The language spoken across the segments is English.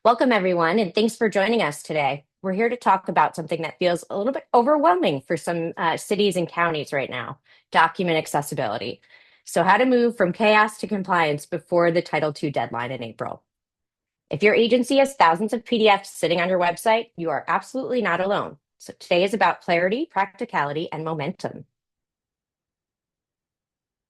Welcome, everyone, and thanks for joining us today. We're here to talk about something that feels a little bit overwhelming for some cities and counties right now, document accessibility. So, how to move from chaos to compliance before the Title II deadline in April. If your agency has thousands of PDFs sitting on your website, you are absolutely not alone. So, today is about clarity, practicality, and momentum.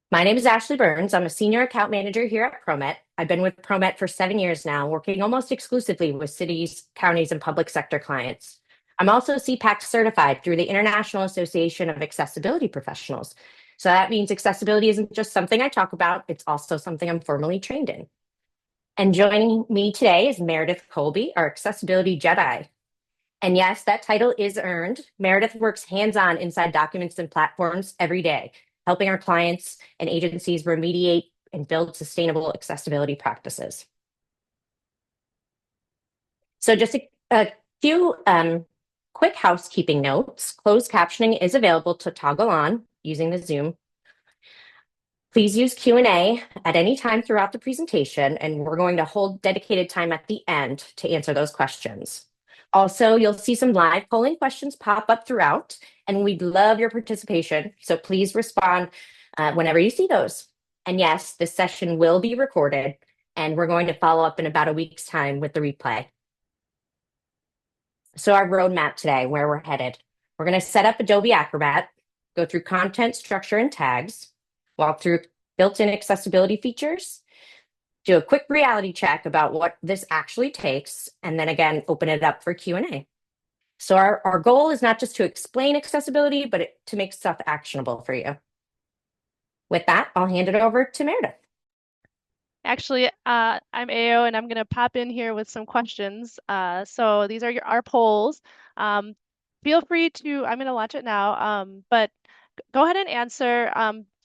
My name is Ashley Burns. I'm a senior account manager here at Promet. I've been with Promet for 7 years now, working almost exclusively with cities, counties, and public sector clients. I'm also CPAC certified through the International Association of Accessibility Professionals. So that means accessibility isn't just something I talk about, it's also something I'm formally trained in. And joining me today is Meredith Colby, our accessibility Jedi. And yes, that title is earned. Meredith works hands-on inside documents and platforms every day, helping our clients and agencies remediate and build sustainable accessibility practices. So just a few quick housekeeping notes. Closed captioning is available to toggle on using the Zoom. Please use Q&A at any time throughout the presentation, and we're going to hold dedicated time at the end to answer those questions. Also, you'll see some live polling questions pop up throughout, and we'd love your participation. So please respond whenever you see those. And yes, this session will be recorded, and we're going to follow up in about a week's time with the replay. So our roadmap today, where we're headed. We're going to set up Adobe Acrobat, go through content, structure, and tags, walk through built-in accessibility features, do a quick reality check about what this actually takes, and then again, open it up for Q&A. So our goal is not just to explain accessibility, but to make stuff actionable for you. With that, I'll hand it over to Meredith. Actually, I'm Ao, and I'm going to pop in here with some questions. So these are our polls. Feel free to, I'm going to launch it now, but go ahead and answer.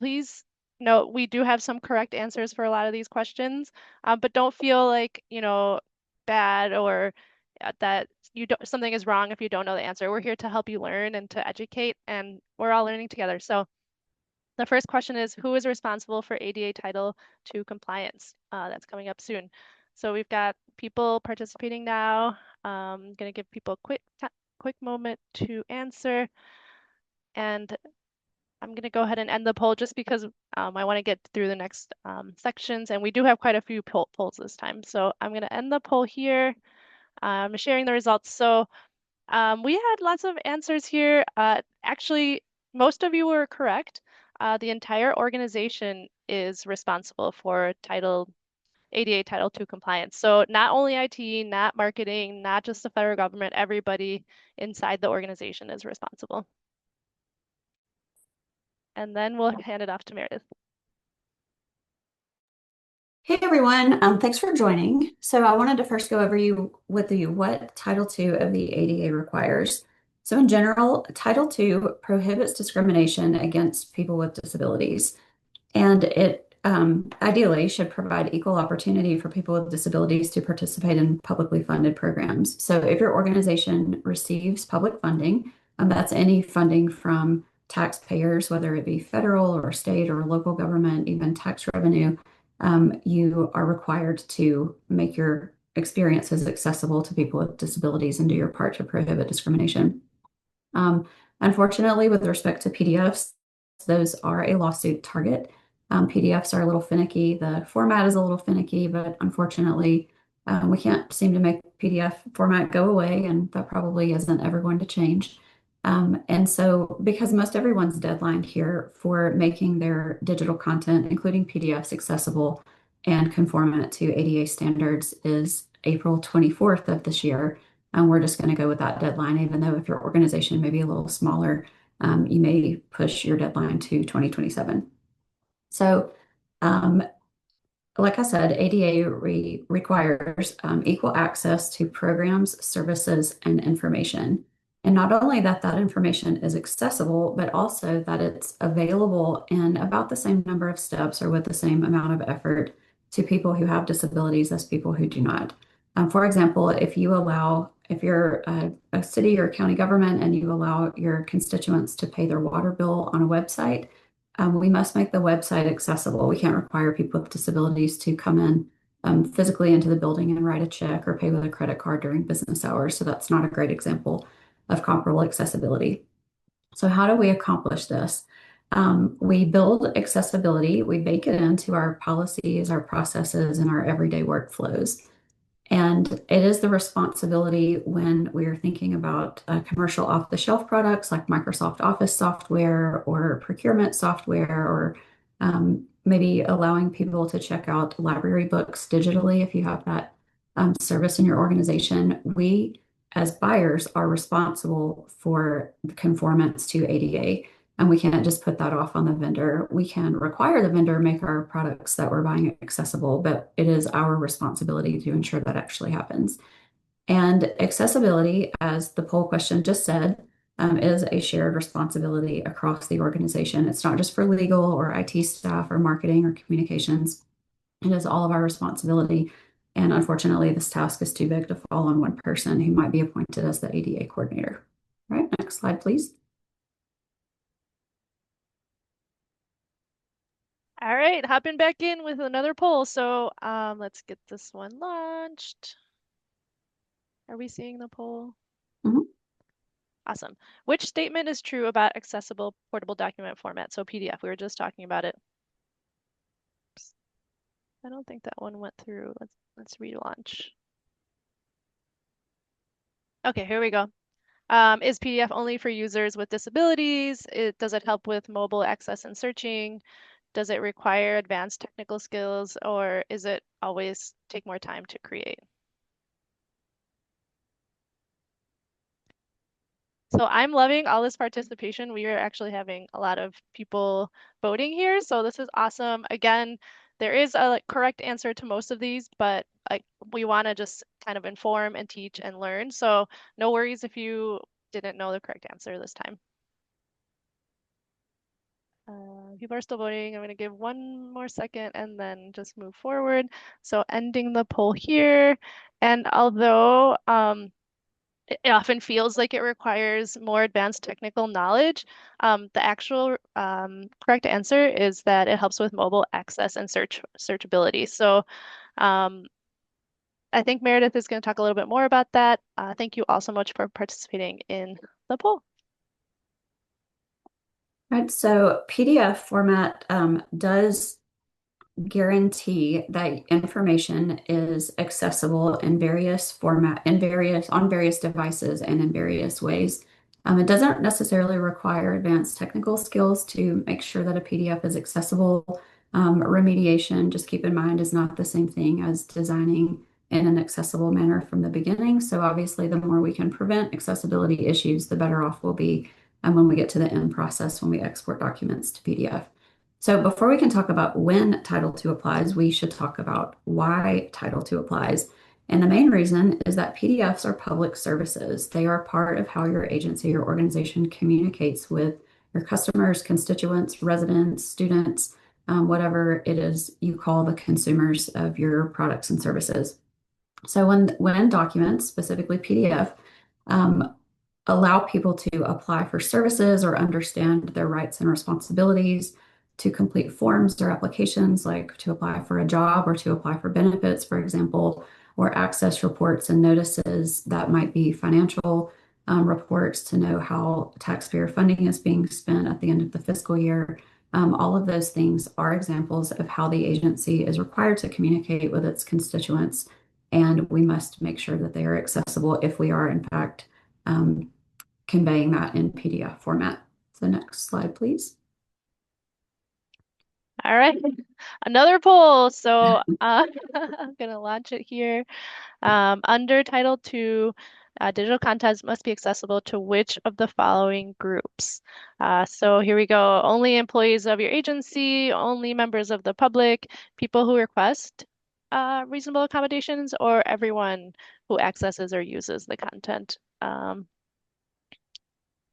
Please note we do have some correct answers for a lot of these questions, but don't feel like, bad or that something is wrong if you don't know the answer. We're here to help you learn and to educate, and we're all learning together. So the first question is, who is responsible for ADA Title II compliance? That's coming up soon. So we've got people participating now. I'm going to give people a quick moment to answer. And I'm going to go ahead and end the poll just because I want to get through the next sections. And we do have quite a few polls this time. So I'm going to end the poll here. I'm sharing the results. So we had lots of answers here. Actually, most of you were correct. The entire organization is responsible for ADA Title II compliance. So not only IT, not marketing, not just the federal government, everybody inside the organization is responsible. And then we'll hand it off to Meredith. Hey everyone, thanks for joining. So I wanted to first go over with you what Title II of the ADA requires. So in general, Title II prohibits discrimination against people with disabilities, and it ideally should provide equal opportunity for people with disabilities to participate in publicly funded programs. So if your organization receives public funding, that's any funding from taxpayers, whether it be federal or state or local government, even tax revenue, you are required to make your experiences accessible to people with disabilities and do your part to prohibit discrimination. Unfortunately, with respect to PDFs, those are a lawsuit target. PDFs are a little finicky. The format is a little finicky, but unfortunately, we can't seem to make PDF format go away, and that probably isn't ever going to change. And so because most everyone's deadline here for making their digital content, including PDFs, accessible and conformant to ADA standards is April 24th of this year. And we're just going to go with that deadline, even though if your organization may be a little smaller, you may push your deadline to 2027. So like I said, ADA requires equal access to programs, services, and information. And not only that information is accessible, but also that it's available in about the same number of steps or with the same amount of effort to people who have disabilities as people who do not. For example, if you're a city or county government and you allow your constituents to pay their water bill on a website, we must make the website accessible. We can't require people with disabilities to come in physically into the building and write a check or pay with a credit card during business hours. So that's not a great example of comparable accessibility. So how do we accomplish this? We build accessibility, we bake it into our policies, our processes, and our everyday workflows. And it is the responsibility when we are thinking about commercial off-the-shelf products like Microsoft Office software or procurement software, or maybe allowing people to check out library books digitally if you have that service in your organization. We, as buyers, are responsible for the conformance to ADA. And we can't just put that off on the vendor. We can require the vendor make our products that we're buying accessible, but it is our responsibility to ensure that actually happens. And accessibility, as the poll question just said, is a shared responsibility across the organization. It's not just for legal or IT staff or marketing or communications. It is all of our responsibility. And unfortunately, this task is too big to fall on one person who might be appointed as the ADA coordinator. All right, next slide, please. All right, hopping back in with another poll. So let's get this one launched. Are we seeing the poll? Mhm. Awesome. Which statement is true about accessible portable document format? So PDF, we were just talking about it. Oops. I don't think that one went through. Let's relaunch. Okay, here we go. Is PDF only for users with disabilities? Does it help with mobile access and searching? Does it require advanced technical skills, or is it always take more time to create? So I'm loving all this participation. We are actually having a lot of people voting here, so this is awesome. Again, there is a correct answer to most of these, but we want to just kind of inform and teach and learn. So no worries if you didn't know the correct answer this time. People are still voting. I'm going to give one more second and then just move forward. So ending the poll here. And although it often feels like it requires more advanced technical knowledge, the actual correct answer is that it helps with mobile access and searchability. So I think Meredith is going to talk a little bit more about that. Thank you all so much for participating in the poll. Right, so PDF format does guarantee that information is accessible in various format, on various devices and in various ways. It doesn't necessarily require advanced technical skills to make sure that a PDF is accessible. Remediation, just keep in mind, is not the same thing as designing in an accessible manner from the beginning. So obviously, the more we can prevent accessibility issues, the better off we'll be when we get to the end process when we export documents to PDF. So before we can talk about when Title II applies, we should talk about why Title II applies. And the main reason is that PDFs are public services. They are part of how your agency or organization communicates with your customers, constituents, residents, students, whatever it is you call the consumers of your products and services. So when documents, specifically PDF, um, allow people to apply for services or understand their rights and responsibilities, to complete forms or applications, like to apply for a job or to apply for benefits, for example, or access reports and notices that might be financial reports to know how taxpayer funding is being spent at the end of the fiscal year. All of those things are examples of how the agency is required to communicate with its constituents, and we must make sure that they are accessible if we are, in fact, conveying that in PDF format. So next slide, please. All right, another poll. So I'm going to launch it here. Under Title II, digital content must be accessible to which of the following groups? So here we go. Only employees of your agency, only members of the public, people who request reasonable accommodations, or everyone who accesses or uses the content.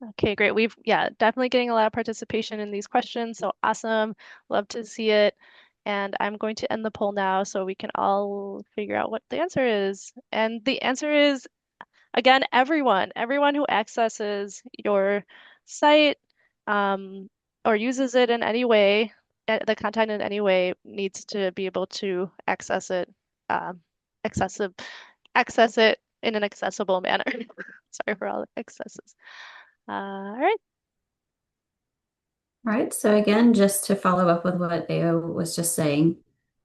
Okay, great. Yeah, definitely getting a lot of participation in these questions. So awesome. Love to see it. And I'm going to end the poll now so we can all figure out what the answer is. And the answer is, again, everyone who accesses your site or uses it in any way, the content in any way needs to be able to access it um, accessible, access it in an accessible manner. Sorry for all the excesses. All right. Right. So again, just to follow up with what AO was just saying,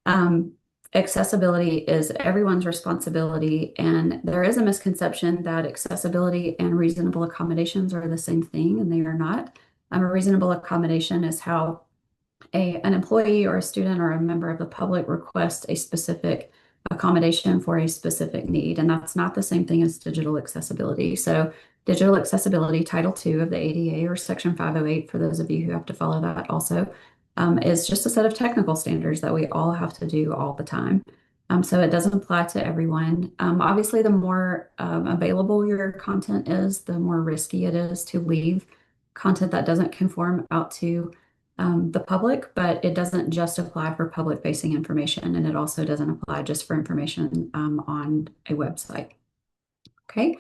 um, accessibility is everyone's responsibility, and there is a misconception that accessibility and reasonable accommodations are the same thing, and they are not. A reasonable accommodation is how an employee or a student or a member of the public requests a specific accommodation for a specific need. And that's not the same thing as digital accessibility. So digital accessibility, Title II of the ADA or Section 508, for those of you who have to follow that also, is just a set of technical standards that we all have to do all the time. So it doesn't apply to everyone. Obviously, the more available your content is, the more risky it is to leave content that doesn't conform out to the public, but it doesn't just apply for public facing information, and it also doesn't apply just for information on a website. Okay,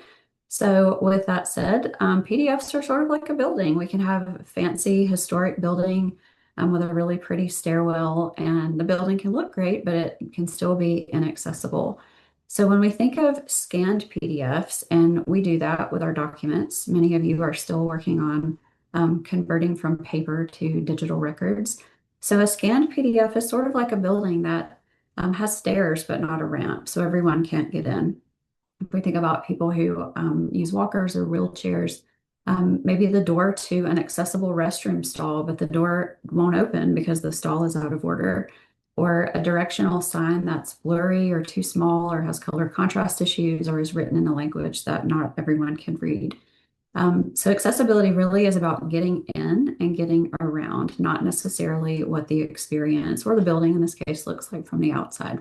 so with that said, PDFs are sort of like a building. We can have a fancy historic building with a really pretty stairwell, and the building can look great, but it can still be inaccessible. So when we think of scanned PDFs, and we do that with our documents, many of you are still working on converting from paper to digital records. So a scanned PDF is sort of like a building that has stairs, but not a ramp, so everyone can't get in. If we think about people who use walkers or wheelchairs, maybe the door to an accessible restroom stall, but the door won't open because the stall is out of order, or a directional sign that's blurry or too small or has color contrast issues or is written in a language that not everyone can read. So accessibility really is about getting in and getting around, not necessarily what the experience or the building in this case looks like from the outside.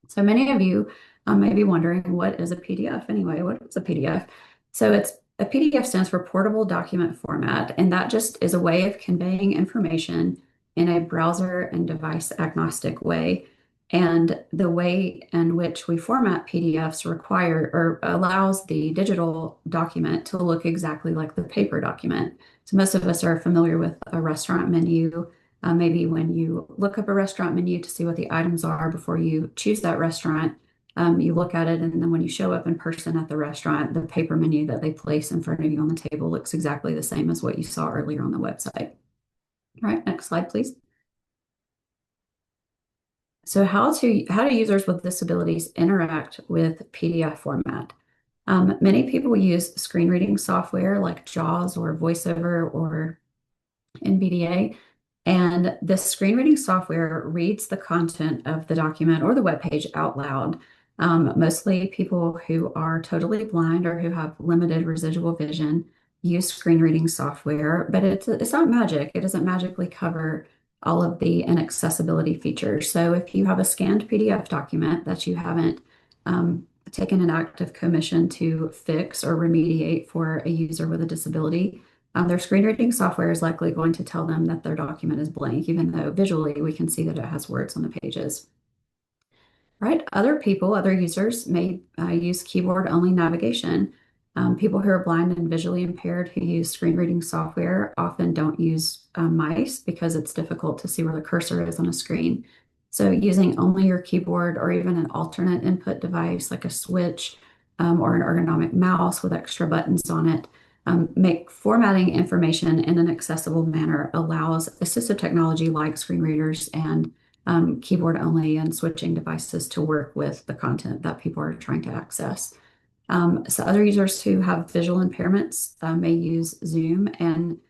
So many of you may be wondering, what is a PDF anyway? What is a PDF? So a PDF stands for portable document format, and that just is a way of conveying information in a browser and device agnostic way. And the way in which we format PDFs require or allows the digital document to look exactly like the paper document. So most of us are familiar with a restaurant menu. Maybe when you look up a restaurant menu to see what the items are before you choose that restaurant, you look at it, and then when you show up in person at the restaurant, the paper menu that they place in front of you on the table looks exactly the same as what you saw earlier on the website. All right, next slide, please. So how do users with disabilities interact with PDF format? Many people use screen reading software like JAWS or VoiceOver or NVDA. And this screen reading software reads the content of the document or the web page out loud. Mostly people who are totally blind or who have limited residual vision use screen reading software, but it's not magic. It doesn't magically cover all of the inaccessibility features. So if you have a scanned PDF document that you haven't taken an active commission to fix or remediate for a user with a disability, their screen reading software is likely going to tell them that their document is blank, even though visually we can see that it has words on the pages. Right? Other users may use keyboard-only navigation. People who are blind and visually impaired who use screen reading software often don't use mice because it's difficult to see where the cursor is on a screen. So using only your keyboard or even an alternate input device like a switch or an ergonomic mouse with extra buttons on it, make formatting information in an accessible manner allows assistive technology like screen readers and keyboard only and switching devices to work with the content that people are trying to access. So other users who have visual impairments may use Zoom and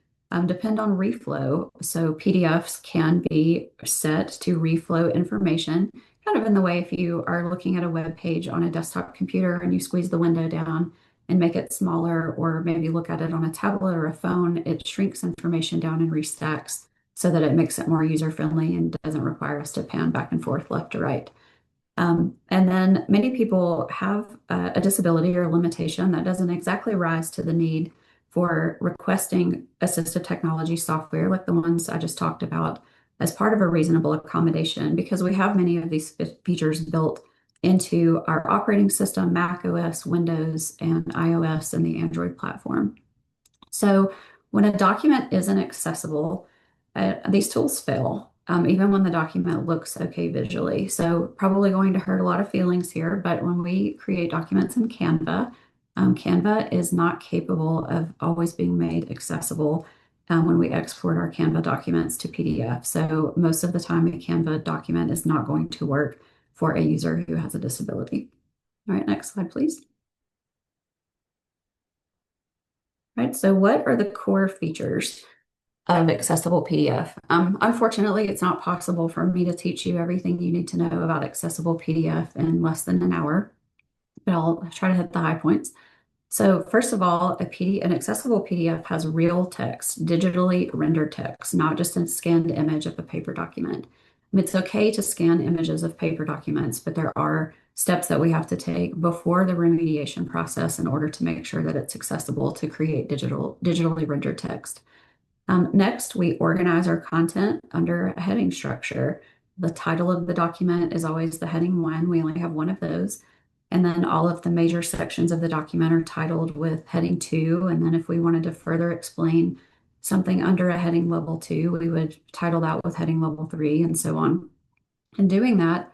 depend on reflow. So PDFs can be set to reflow information, kind of in the way if you are looking at a web page on a desktop computer and you squeeze the window down and make it smaller, or maybe look at it on a tablet or a phone, it shrinks information down and restacks so that it makes it more user-friendly and doesn't require us to pan back and forth left to right. And then many people have a disability or a limitation that doesn't exactly rise to the need for requesting assistive technology software like the ones I just talked about as part of a reasonable accommodation, because we have many of these features built into our operating system, Mac OS, Windows, and iOS, and the Android platform. So when a document isn't accessible, these tools fail. even when the document looks okay visually. So probably going to hurt a lot of feelings here, but when we create documents in Canva, Canva is not capable of always being made accessible when we export our Canva documents to PDF. So most of the time, a Canva document is not going to work for a user who has a disability. All right, next slide, please. All right, so what are the core features of accessible PDF? Unfortunately, it's not possible for me to teach you everything you need to know about accessible PDF in less than an hour, but I'll try to hit the high points. So first of all, an accessible PDF has real text, digitally rendered text, not just a scanned image of a paper document. It's okay to scan images of paper documents, but there are steps that we have to take before the remediation process in order to make sure that it's accessible to create digitally rendered text. Next, we organize our content under a heading structure. The title of the document is always the heading one. We only have one of those. And then all of the major sections of the document are titled with heading two. And then if we wanted to further explain something under a heading level two, we would title that with heading level three and so on. And doing that,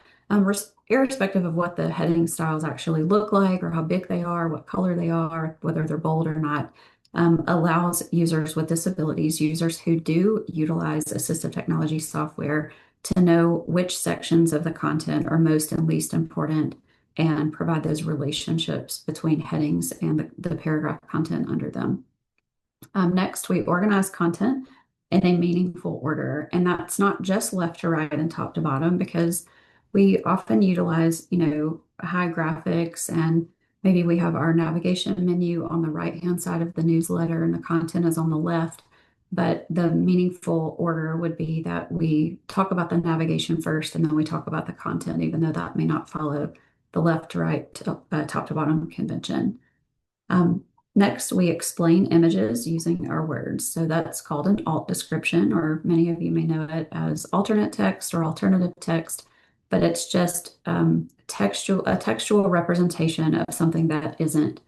irrespective of what the heading styles actually look like or how big they are, what color they are, whether they're bold or not, allows users with disabilities, users who do utilize assistive technology software, to know which sections of the content are most and least important and provide those relationships between headings and the paragraph content under them. Next, we organize content in a meaningful order, and that's not just left to right and top to bottom, because we often utilize, high graphics, and maybe we have our navigation menu on the right-hand side of the newsletter and the content is on the left. But the meaningful order would be that we talk about the navigation first and then we talk about the content, even though that may not follow the left to right, top to bottom convention. Um, Next, we explain images using our words. So that's called an alt description, or many of you may know it as alternate text or alternative text, but it's just a textual representation of something that isn't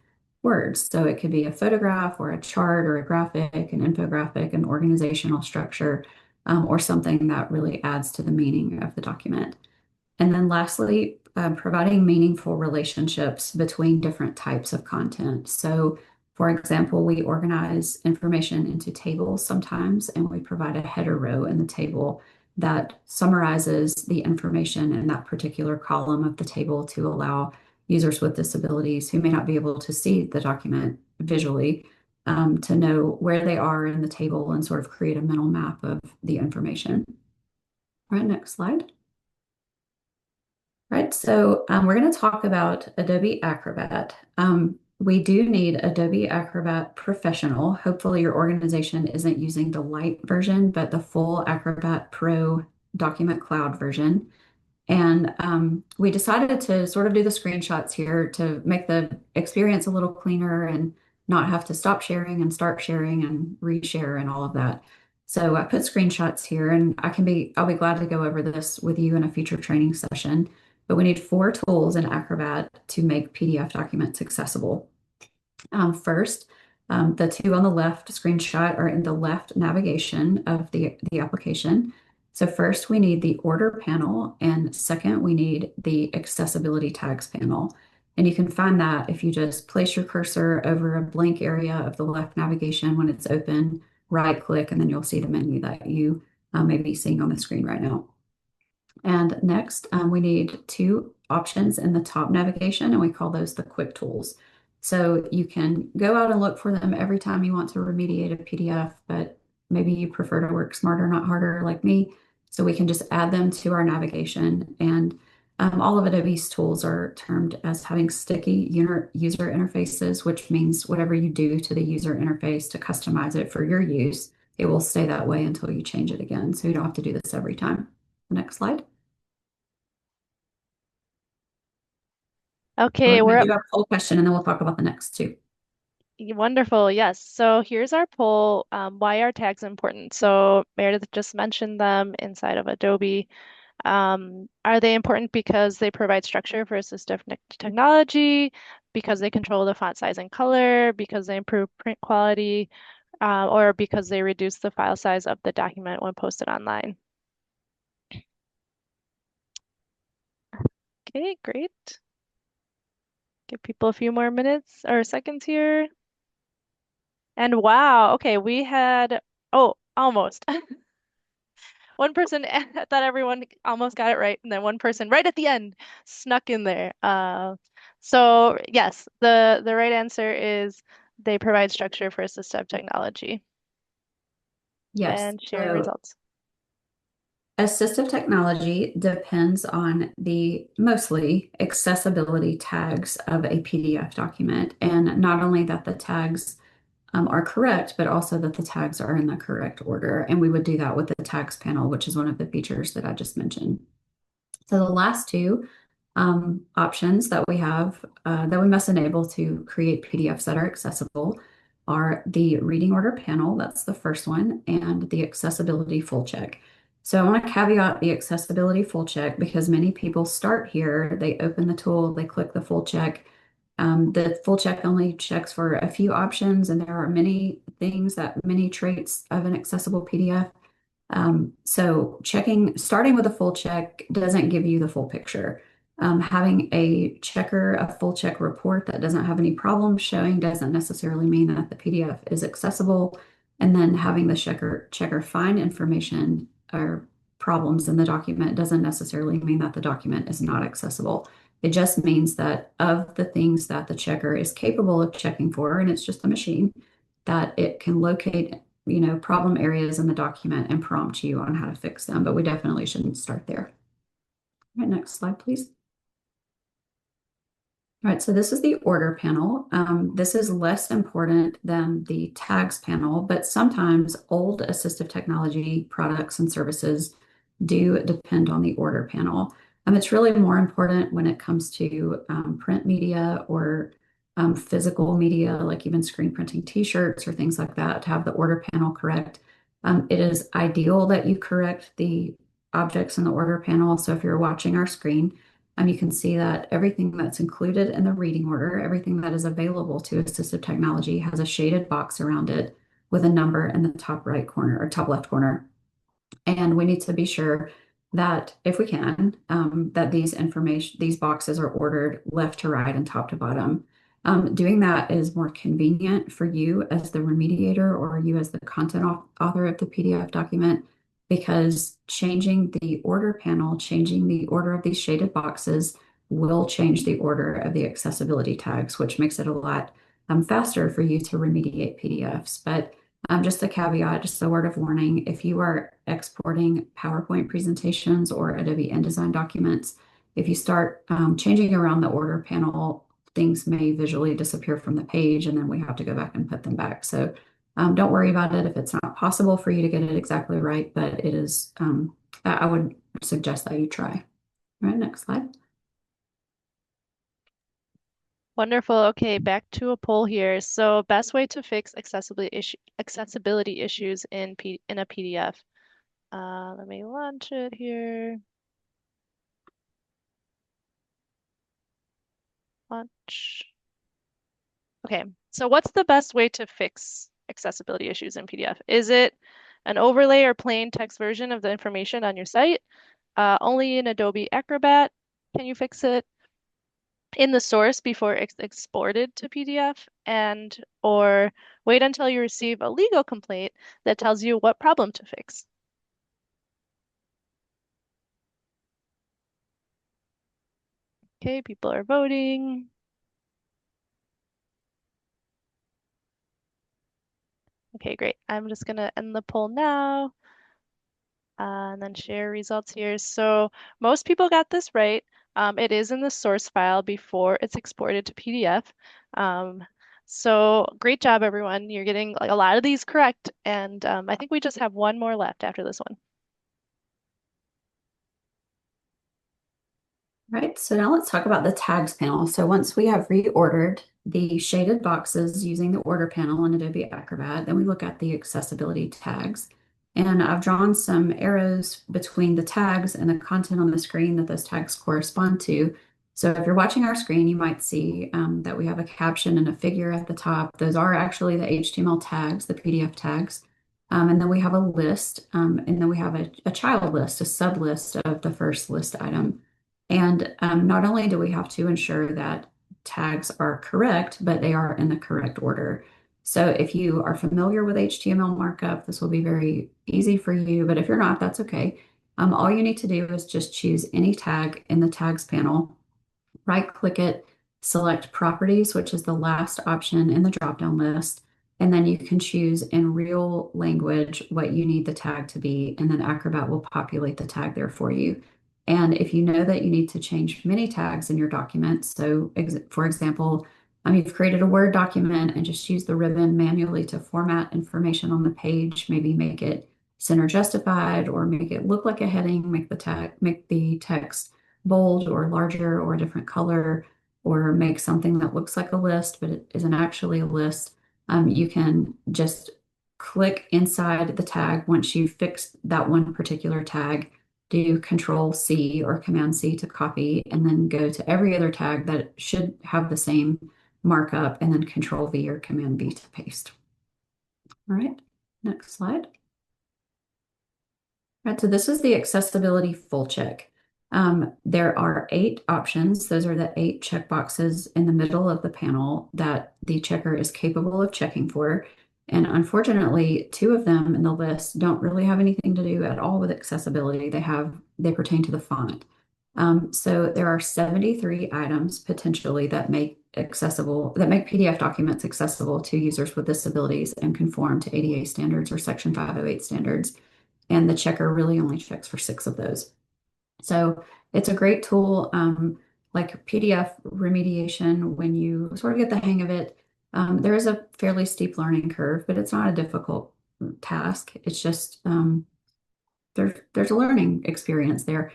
words. So it could be a photograph or a chart or a graphic, an infographic, an organizational structure, or something that really adds to the meaning of the document. And then lastly, providing meaningful relationships between different types of content. So, for example, we organize information into tables sometimes, and we provide a header row in the table that summarizes the information in that particular column of the table to allow users with disabilities who may not be able to see the document visually to know where they are in the table and sort of create a mental map of the information. All right, next slide. Right, so we're going to talk about Adobe Acrobat. We do need Adobe Acrobat Professional. Hopefully your organization isn't using the light version, but the full Acrobat Pro Document Cloud version. And we decided to sort of do the screenshots here to make the experience a little cleaner and not have to stop sharing and start sharing and reshare and all of that. So I put screenshots here, and I'll be glad to go over this with you in a future training session. But we need 4 tools in Acrobat to make PDF documents accessible. First, the 2 on the left screenshot are in the left navigation of the application. So first we need the order panel, and second we need the accessibility tags panel. And you can find that if you just place your cursor over a blank area of the left navigation when it's open, right click, and then you'll see the menu that you may be seeing on the screen right now. And next, we need 2 options in the top navigation, and we call those the quick tools. So you can go out and look for them every time you want to remediate a PDF, but maybe you prefer to work smarter, not harder, like me. So we can just add them to our navigation. And all of Adobe's tools are termed as having sticky user interfaces, which means whatever you do to the user interface to customize it for your use, it will stay that way until you change it again. So you don't have to do this every time. Next slide. Okay, We're we're going to up. do our poll question and then we'll talk about the next 2. Wonderful. Yes. So here's our poll. Why are tags important? So Meredith just mentioned them inside of Adobe. Are they important because they provide structure for assistive technology, because they control the font size and color, because they improve print quality, or because they reduce the file size of the document when posted online? Okay, great. Give people a few more minutes or seconds here. And wow, okay, we had, oh, almost. One person thought everyone almost got it right, and then one person right at the end snuck in there. So yes, the right answer is they provide structure for assistive technology. Yes. And share So results. assistive technology depends on the mostly accessibility tags of a PDF document. And not only that the tags are correct, but also that the tags are in the correct order. And we would do that with the tags panel, which is one of the features that I just mentioned. So the last two options that we have that we must enable to create PDFs that are accessible are the reading order panel, that's the first one, and the accessibility full check. So I want to caveat the accessibility full check because many people start here, they open the tool, they click the full check. The full check only checks for a few options, and there are many things many traits of an accessible PDF. So starting with a full check doesn't give you the full picture. Having a full check report that doesn't have any problems showing doesn't necessarily mean that the PDF is accessible. And then having the checker find information or problems in the document doesn't necessarily mean that the document is not accessible. It just means that of the things that the checker is capable of checking for, and it's just a machine, that it can locate problem areas in the document and prompt you on how to fix them, but we definitely shouldn't start there. All right, next slide, please. All right, so this is the order panel. This is less important than the tags panel, but sometimes old assistive technology products and services do depend on the order panel. It's really more important when it comes to print media or physical media, like even screen printing t-shirts or things like that, to have the order panel correct. It is ideal that you correct the objects in the order panel. So if you're watching our screen, you can see that everything that's included in the reading order, everything that is available to assistive technology has a shaded box around it with a number in the top right corner or top left corner. And we need to be sure that if we can, that these boxes are ordered left to right and top to bottom. Doing that is more convenient for you as the remediator or you as the content author of the PDF document, because changing the order panel, changing the order of these shaded boxes will change the order of the accessibility tags, which makes it a lot faster for you to remediate PDFs. But just a caveat, just a word of warning, if you are exporting PowerPoint presentations or Adobe InDesign documents, if you start changing around the order panel, things may visually disappear from the page and then we have to go back and put them back. So don't worry about it if it's not possible for you to get it exactly right, but it is, I would suggest that you try. All right, next slide. Wonderful. Okay, back to a poll here. So best way to fix accessibility issues in a PDF. Let me launch it here. Launch. Okay, so what's the best way to fix accessibility issues in PDF? Is it an overlay or plain text version of the information on your site? Only in Adobe Acrobat can you fix it? In the source before it's exported to PDF, and or wait until you receive a legal complaint that tells you what problem to fix. Okay, people are voting. Okay, great. I'm just gonna end the poll now. And then share results here. So most people got this right. It is in the source file before it's exported to PDF. So great job, everyone. You're getting like a lot of these correct. And I think we just have one more left after this one. Right, so now let's talk about the tags panel. So once we have reordered the shaded boxes using the order panel in Adobe Acrobat, then we look at the accessibility tags. And I've drawn some arrows between the tags and the content on the screen that those tags correspond to. So if you're watching our screen, you might see that we have a caption and a figure at the top. Those are actually the HTML tags, the PDF tags. And then we have a list, and then we have a child list, a sub list of the first list item. And not only do we have to ensure that tags are correct, but they are in the correct order. So if you are familiar with HTML markup, this will be very easy for you, but if you're not, that's okay. All you need to do is just choose any tag in the tags panel, right click it, select properties, which is the last option in the drop-down list. And then you can choose in real language what you need the tag to be, and then Acrobat will populate the tag there for you. And if you know that you need to change many tags in your document, so for example, you've created a Word document and just use the ribbon manually to format information on the page, maybe make it center justified or make it look like a heading, make the text bold or larger or a different color, or make something that looks like a list, but it isn't actually a list. You can just click inside the tag once you've fixed that one particular tag, do Control C or Command C to copy, and then go to every other tag that should have the same markup, and then Control V or Command V to paste. All right, next slide. All right, so this is the accessibility full check. There are 8 options. Those are the 8 checkboxes in the middle of the panel that the checker is capable of checking for. And unfortunately, 2 of them in the list don't really have anything to do at all with accessibility. They pertain to the font. So there are 73 items potentially that make PDF documents accessible to users with disabilities and conform to ADA standards or Section 508 standards. And the checker really only checks for 6 of those. So it's a great tool, like PDF remediation. When you sort of get the hang of it, there is a fairly steep learning curve, but it's not a difficult task. It's just there's a learning experience there.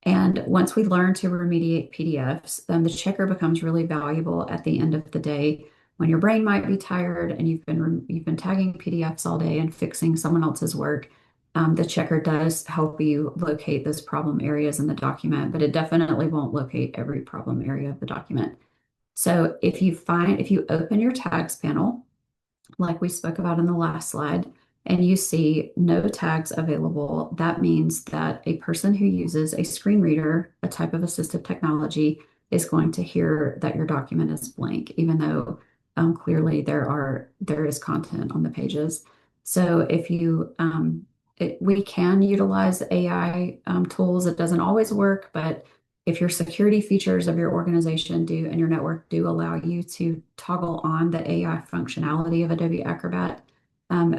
And once we learn to remediate PDFs, then the checker becomes really valuable at the end of the day when your brain might be tired and you've been tagging PDFs all day and fixing someone else's work. The checker does help you locate those problem areas in the document, but it definitely won't locate every problem area of the document. So if you open your tags panel, like we spoke about in the last slide, and you see no tags available, that means that a person who uses a screen reader, a type of assistive technology, is going to hear that your document is blank, even though clearly there is content on the pages. So we can utilize AI tools. It doesn't always work, but if your security features of your organization and your network do allow you to toggle on the AI functionality of Adobe Acrobat,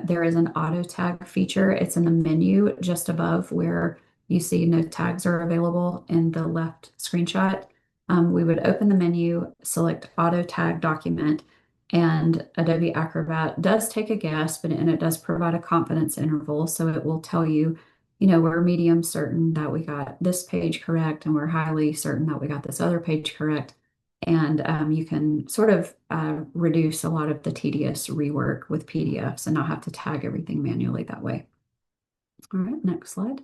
there is an auto tag feature. It's in the menu just above where you see no tags are available in the left screenshot. We would open the menu, select auto tag document, and Adobe Acrobat does take a guess, and it does provide a confidence interval. So it will tell you, we're medium certain that we got this page correct, and we're highly certain that we got this other page correct. And you can sort of reduce a lot of the tedious rework with PDFs and not have to tag everything manually that way. All right, next slide.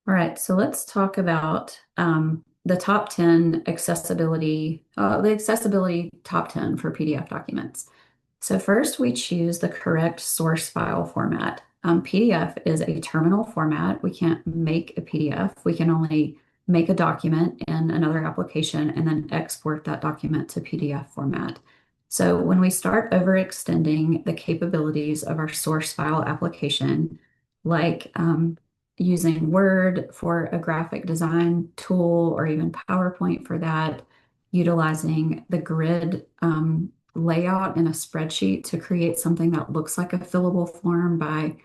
All right, so let's talk about the top 10 the accessibility top 10 for PDF documents. So first we choose the correct source file format. PDF is a terminal format. We can't make a PDF. We can only make a document in another application and then export that document to PDF format. So when we start overextending the capabilities of our source file application, like using Word for a graphic design tool or even PowerPoint for that, utilizing the grid layout in a spreadsheet to create something that looks like a fillable form by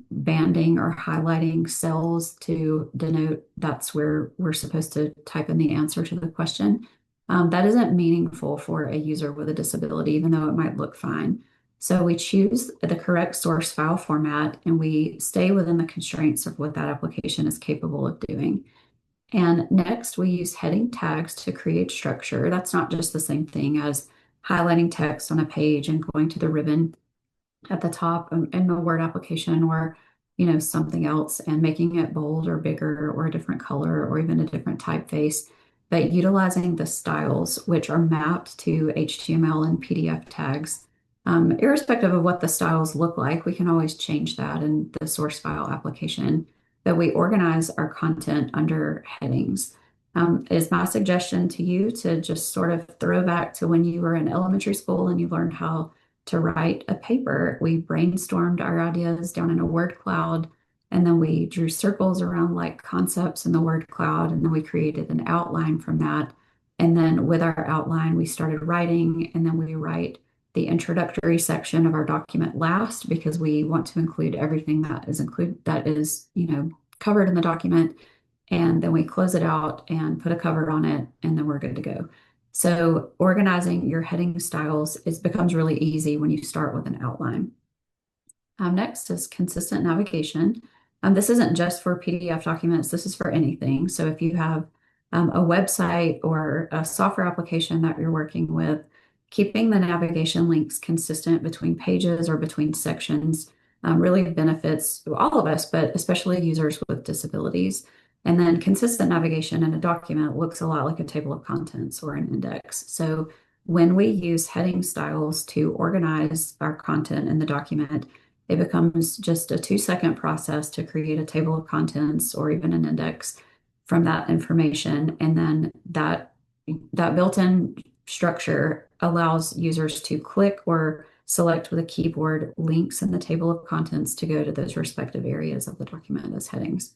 banding or highlighting cells to denote that's where we're supposed to type in the answer to the question. That isn't meaningful for a user with a disability, even though it might look fine. So we choose the correct source file format and we stay within the constraints of what that application is capable of doing. And next, we use heading tags to create structure. That's not just the same thing as highlighting text on a page and going to the ribbon at the top in the Word application or something else and making it bold or bigger or a different color or even a different typeface, but utilizing the styles which are mapped to HTML and PDF tags. Irrespective of what the styles look like, we can always change that in the source file application. but we organize our content under headings. It is my suggestion to you to just sort of throw back to when you were in elementary school and you learned how to write a paper. We brainstormed our ideas down in a word cloud, and then we drew circles around like concepts in the word cloud, and then we created an outline from that. And then with our outline, we started writing, and then we write the introductory section of our document last because we want to include everything that is, covered in the document. And then we close it out and put a cover on it, and then we're good to go. So organizing your heading styles becomes really easy when you start with an outline. Next is consistent navigation. This isn't just for PDF documents, this is for anything. So if you have a website or a software application that you're working with, keeping the navigation links consistent between pages or between sections really benefits all of us, but especially users with disabilities. And then consistent navigation in a document looks a lot like a table of contents or an index. So when we use heading styles to organize our content in the document, it becomes just a 2-second process to create a table of contents or even an index from that information. And then that built-in structure allows users to click or select with a keyboard links in the table of contents to go to those respective areas of the document as headings.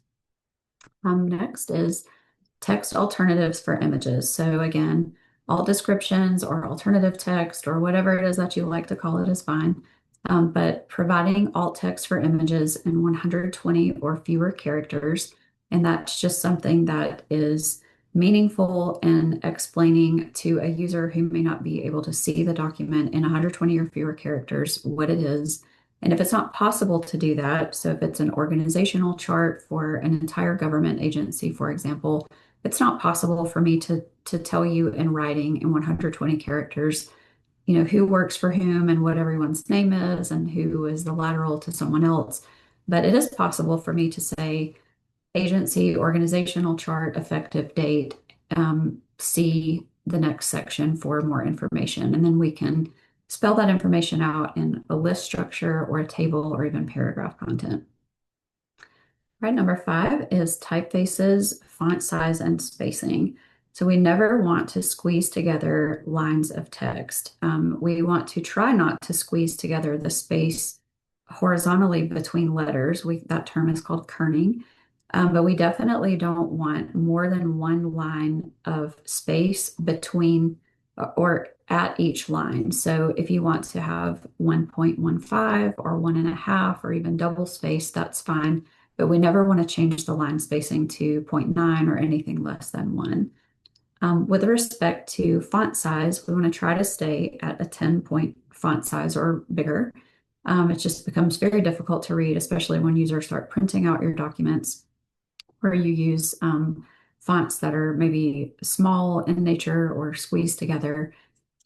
Next is text alternatives for images. So again, all descriptions or alternative text or whatever it is that you like to call it is fine. But providing alt text for images in 120 or fewer characters, and that's just something that is meaningful and explaining to a user who may not be able to see the document in 120 or fewer characters what it is. And if it's not possible to do that, so if it's an organizational chart for an entire government agency, for example, it's not possible for me to tell you in writing in 120 characters, who works for whom and what everyone's name is and who is the lateral to someone else. But it is possible for me to say agency, organizational chart, effective date, see the next section for more information. And then we can spell that information out in a list structure or a table or even paragraph content. Right, number 5 is typefaces, font size, and spacing. So we never want to squeeze together lines of text. We want to try not to squeeze together the space horizontally between letters. That term is called kerning. But we definitely don't want more than one line of space between or at each line. So if you want to have 1.15 or 1.5 or even double space, that's fine. But we never want to change the line spacing to 0.9 or anything less than 1. With respect to font size, we want to try to stay at a 10-point font size or bigger. It just becomes very difficult to read, especially when users start printing out your documents where you use fonts that are maybe small in nature or squeezed together.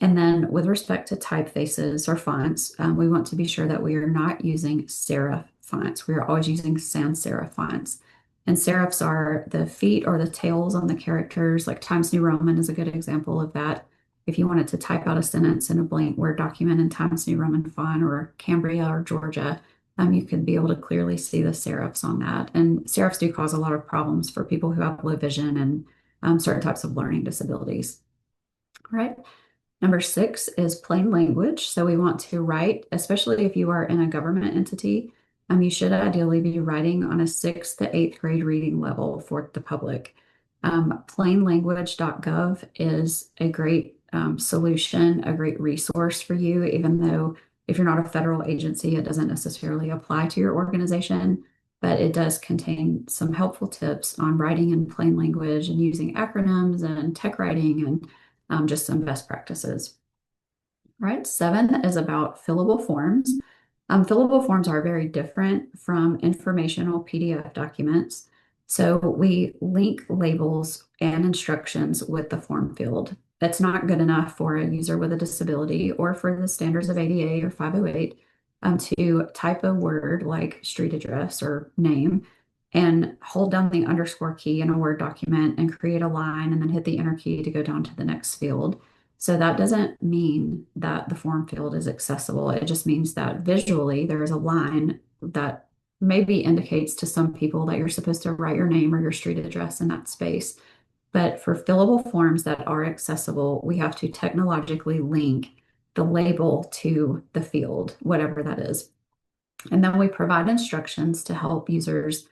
And then with respect to typefaces or fonts, we want to be sure that we are not using serif fonts. We are always using sans serif fonts. And serifs are the feet or the tails on the characters, like Times New Roman is a good example of that. If you wanted to type out a sentence in a blank Word document in Times New Roman font or Cambria or Georgia, you could be able to clearly see the serifs on that. And serifs do cause a lot of problems for people who have low vision and certain types of learning disabilities. All right. Number 6 is plain language. So we want to write, especially if you are in a government entity, you should ideally be writing on a 6th to 8th grade reading level for the public. Plainlanguage.gov is a great solution, a great resource for you, even though if you're not a federal agency, it doesn't necessarily apply to your organization, but it does contain some helpful tips on writing in plain language and using acronyms and tech writing and just some best practices. All right, 7 is about fillable forms. Fillable forms are very different from informational PDF documents. So we link labels and instructions with the form field. That's not good enough for a user with a disability or for the standards of ADA or 508 to type a word like street address or name and hold down the underscore key in a Word document and create a line and then hit the enter key to go down to the next field. So that doesn't mean that the form field is accessible. It just means that visually there is a line that maybe indicates to some people that you're supposed to write your name or your street address in that space. But for fillable forms that are accessible, we have to technologically link the label to the field, whatever that is. And then we provide instructions to help users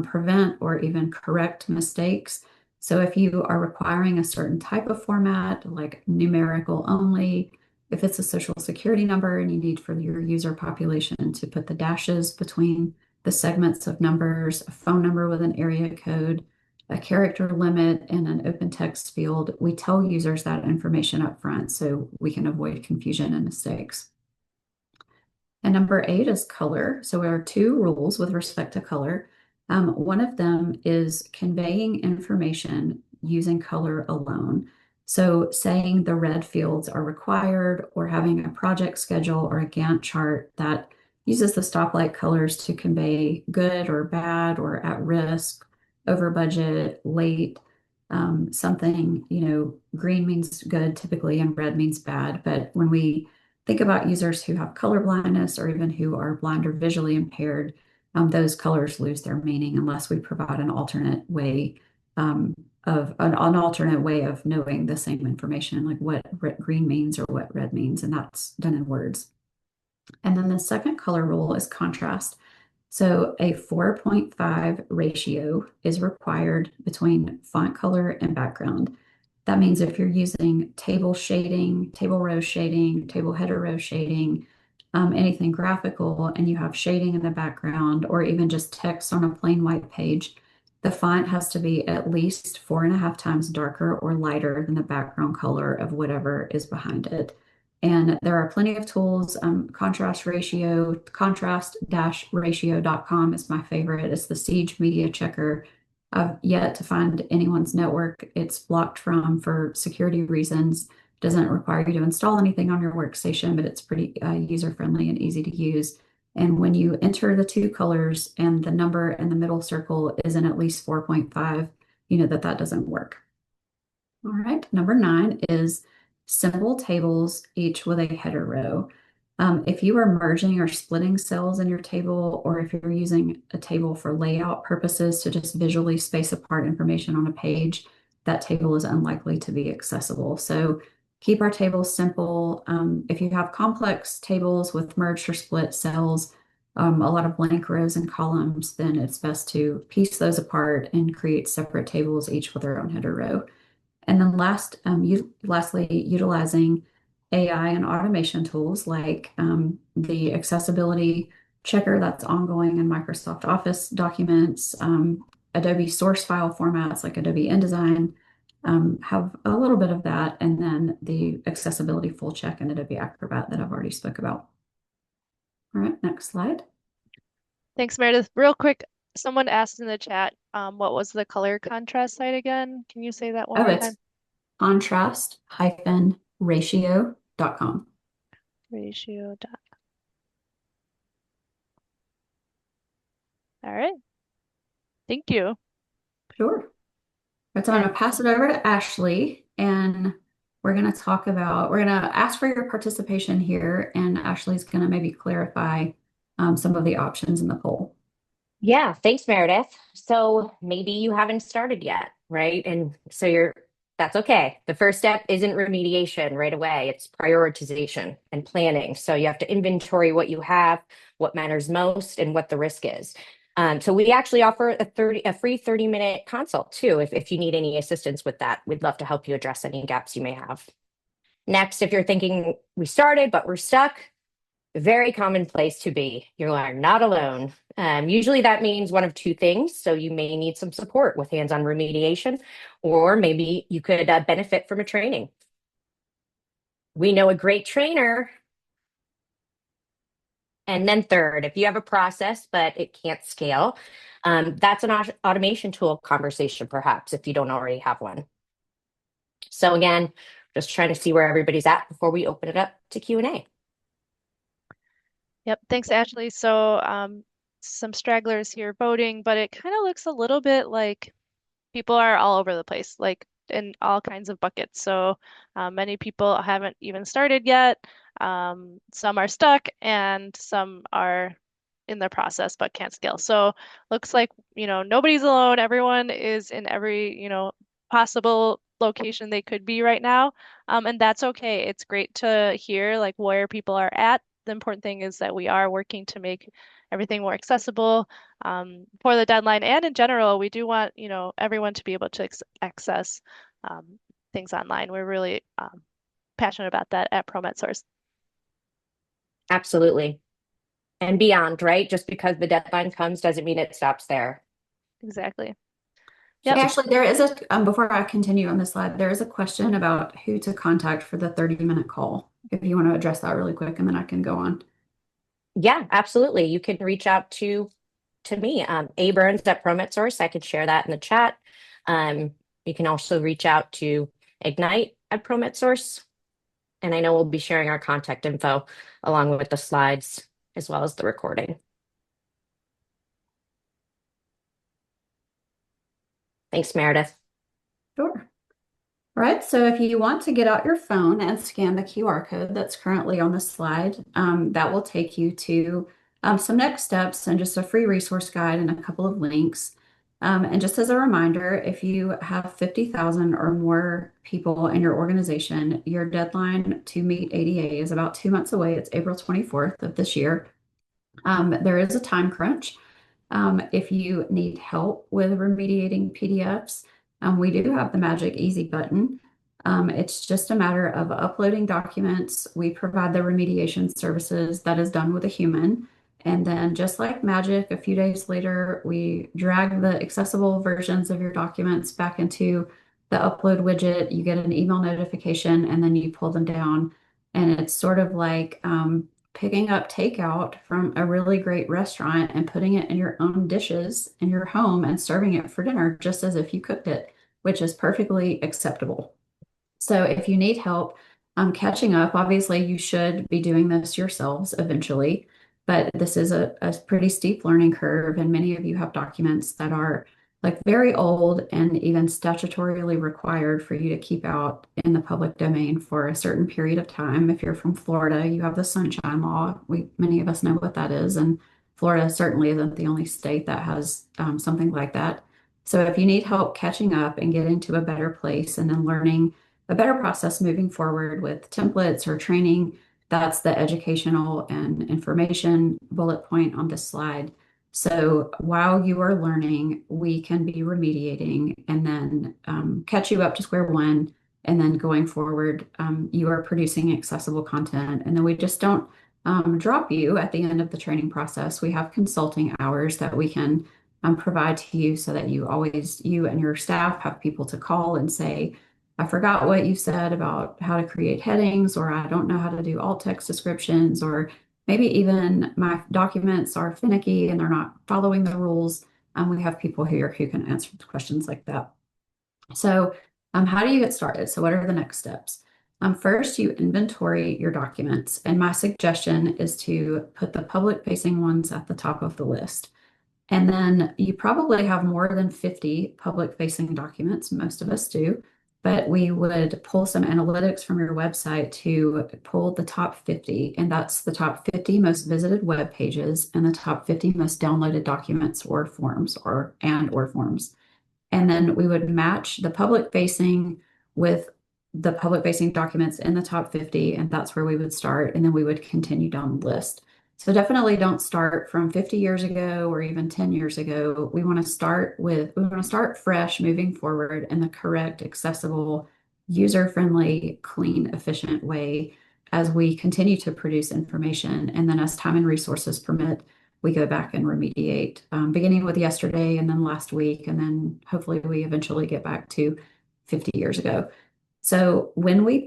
prevent or even correct mistakes. So if you are requiring a certain type of format, like numerical only, if it's a social security number and you need for your user population to put the dashes between the segments of numbers, a phone number with an area code, a character limit, and an open text field, we tell users that information up front so we can avoid confusion and mistakes. And number 8 is color. So there are two rules with respect to color. One of them is conveying information using color alone. So saying the red fields are required, or having a project schedule or a Gantt chart that uses the stoplight colors to convey good or bad or at risk, over budget, late, something, green means good typically and red means bad. But when we think about users who have color blindness or even who are blind or visually impaired, those colors lose their meaning unless we provide an alternate way an alternate way of knowing the same information, like what green means or what red means, and that's done in words. And then the second color rule is contrast. So a 4.5 ratio is required between font color and background. That means if you're using table shading, table row shading, table header row shading, anything graphical, and you have shading in the background, or even just text on a plain white page, the font has to be at least 4.5 times darker or lighter than the background color of whatever is behind it. And there are plenty of tools. Contrast-ratio.com is my favorite. It's the Siege Media Checker. I've yet to find anyone's network it's blocked from for security reasons. Doesn't require you to install anything on your workstation, but it's pretty user-friendly and easy to use. And when you enter the two colors and the number in the middle circle isn't at least 4.5, you know that doesn't work. All right, number 9 is symbol tables, each with a header row. If you are merging or splitting cells in your table, or if you're using a table for layout purposes to just visually space apart information on a page, that table is unlikely to be accessible. So keep our tables simple. If you have complex tables with merged or split cells, a lot of blank rows and columns, then it's best to piece those apart and create separate tables, each with their own header row. And then lastly, utilizing AI and automation tools like the accessibility checker that's ongoing in Microsoft Office documents, Adobe source file formats like Adobe InDesign have a little bit of that, and then the accessibility full check in Adobe Acrobat that I've already spoke about. All right, next slide. Thanks, Meredith. Real quick, someone asked in the chat, what was the color contrast site again? Can you say that one more It's time? contrast-ratio.com. Ratio dot. All right. Thank you. Sure. So I'm going to pass it over to Ashley, and we're going to ask for your participation here, and Ashley's going to maybe clarify some of the options in the poll. Yeah, thanks, Meredith. So maybe you haven't started yet, right? And so that's okay. The first step isn't remediation right away. It's prioritization and planning. So you have to inventory what you have, what matters most, and what the risk is. So we actually offer a free 30-minute consult too, if you need any assistance with that. We'd love to help you address any gaps you may have. Next, if you're thinking we started, but we're stuck, very common place to be. You are not alone. Usually that means one of two things. So you may need some support with hands-on remediation, or maybe you could benefit from a training. We know a great trainer. And then third, if you have a process, but it can't scale, that's an automation tool conversation, perhaps, if you don't already have one. So again, just trying to see where everybody's at before we open it up to Q&A. Yep, thanks, Ashley. So some stragglers here voting, but it kind of looks a little bit like people are all over the place, like in all kinds of buckets. So many people haven't even started yet. Some are stuck, and some are in the process but can't scale. So looks like, nobody's alone. Everyone is in every, possible location they could be right now. And that's okay. It's great to hear like where people are at. The important thing is that we are working to make everything more accessible for the deadline. And in general, we do want, everyone to be able to access things online. We're really passionate about that at Promet Source. Absolutely. And beyond, right? Just because the deadline comes doesn't mean it stops there. Exactly. So, Yep. Actually, there is before I continue on this slide, there is a question about who to contact for the 30-minute call. If you want to address that really quick, and then I can go on. yeah, absolutely. You can reach out to me, A Burns at Promet Source. I could share that in the chat. You can also reach out to Ignite at Promet Source. And I know we'll be sharing our contact info along with the slides as well as the recording. Thanks, Meredith. Sure. All right, so if you want to get out your phone and scan the QR code that's currently on the slide, that will take you to some next steps and just a free resource guide and a couple of links. And just as a reminder, if you have 50,000 or more people in your organization, your deadline to meet ADA is about 2 months away. It's April 24th of this year. There is a time crunch. If you need help with remediating PDFs, we do have the Magic Easy button. It's just a matter of uploading documents. We provide the remediation services that is done with a human. And then just like magic, a few days later, we drag the accessible versions of your documents back into the upload widget. You get an email notification and then you pull them down. And it's sort of like picking up takeout from a really great restaurant and putting it in your own dishes in your home and serving it for dinner just as if you cooked it, which is perfectly acceptable. So if you need help catching up, obviously you should be doing this yourselves eventually, but this is a pretty steep learning curve, and many of you have documents that are like very old and even statutorily required for you to keep out in the public domain for a certain period of time. If you're from Florida, you have the Sunshine Law. Many of us know what that is, and Florida certainly isn't the only state that has something like that. So if you need help catching up and getting to a better place and then learning a better process moving forward with templates or training, that's the educational and information bullet point on this slide. So while you are learning, we can be remediating and then catch you up to square one. And then going forward, you are producing accessible content. And then we just don't drop you at the end of the training process. We have consulting hours that we can provide to you so that you and your staff have people to call and say, I forgot what you said about how to create headings, or I don't know how to do alt text descriptions, or maybe even my documents are finicky and they're not following the rules. We have people here who can answer questions like that. So how do you get started? So what are the next steps? First, you inventory your documents. And my suggestion is to put the public facing ones at the top of the list. And then you probably have more than 50 public facing documents. Most of us do. But we would pull some analytics from your website to pull the top 50, and that's the top 50 most visited web pages and the top 50 most downloaded documents or forms or forms. And then we would match the public facing with the public facing documents in the top 50, and that's where we would start. And then we would continue down the list. So definitely don't start from 50 years ago or even 10 years ago. We want to start fresh moving forward in the correct, accessible, user-friendly, clean, efficient way as we continue to produce information. And then as time and resources permit, we go back and remediate, beginning with yesterday and then last week, and then hopefully we eventually get back to 50 years ago. So when we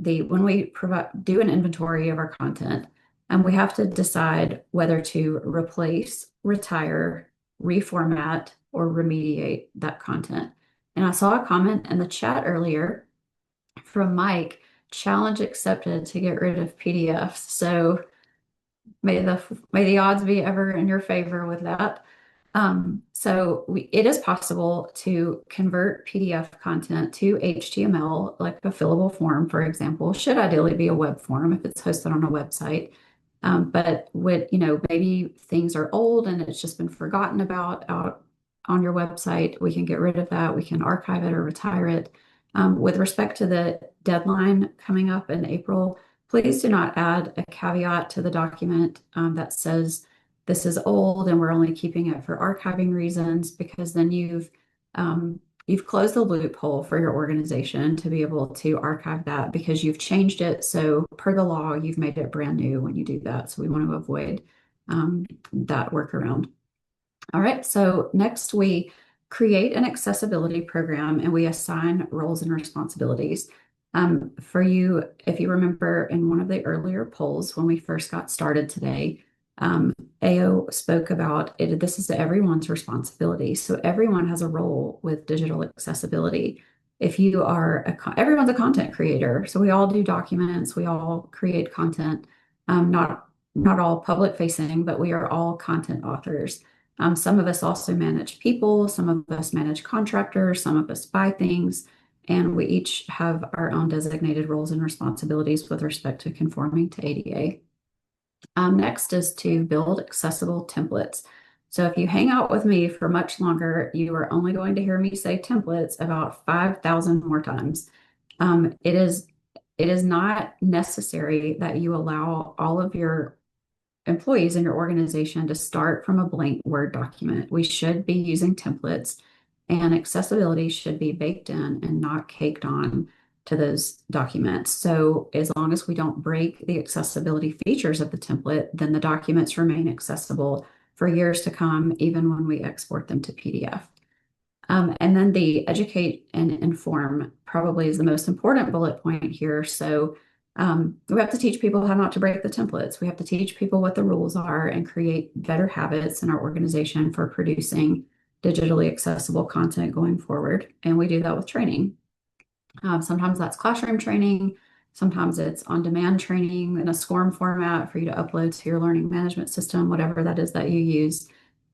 do an inventory of our content, and we have to decide whether to replace, retire, reformat, or remediate that content. And I saw a comment in the chat earlier from Mike, challenge accepted to get rid of PDFs. So may the odds be ever in your favor with that. It is possible to convert PDF content to HTML, like a fillable form, for example, should ideally be a web form if it's hosted on a website. But maybe things are old and it's just been forgotten about out on your website, we can get rid of that. We can archive it or retire it. With respect to the deadline coming up in April, please do not add a caveat to the document that says this is old and we're only keeping it for archiving reasons, because then you've closed the loophole for your organization to be able to archive that because you've changed it. So per the law, you've made it brand new when you do that. So we want to avoid that workaround. All right, so next we create an accessibility program and we assign roles and responsibilities. For you, if you remember in one of the earlier polls when we first got started today, AO spoke about it. This is everyone's responsibility. So everyone has a role with digital accessibility. If you are everyone's a content creator. So we all do documents, we all create content, not all public facing, but we are all content authors. Some of us also manage people, some of us manage contractors, some of us buy things, and we each have our own designated roles and responsibilities with respect to conforming to ADA. Next is to build accessible templates. So if you hang out with me for much longer, you are only going to hear me say templates about 5,000 more times. It is not necessary that you allow all of your employees in your organization to start from a blank Word document. We should be using templates, and accessibility should be baked in and not caked on to those documents. So as long as we don't break the accessibility features of the template, then the documents remain accessible for years to come, even when we export them to PDF. And then the educate and inform probably is the most important bullet point here. So we have to teach people how not to break the templates. We have to teach people what the rules are and create better habits in our organization for producing digitally accessible content going forward. And we do that with training. Sometimes that's classroom training. Sometimes it's on-demand training in a SCORM format for you to upload to your learning management system, whatever that is that you use.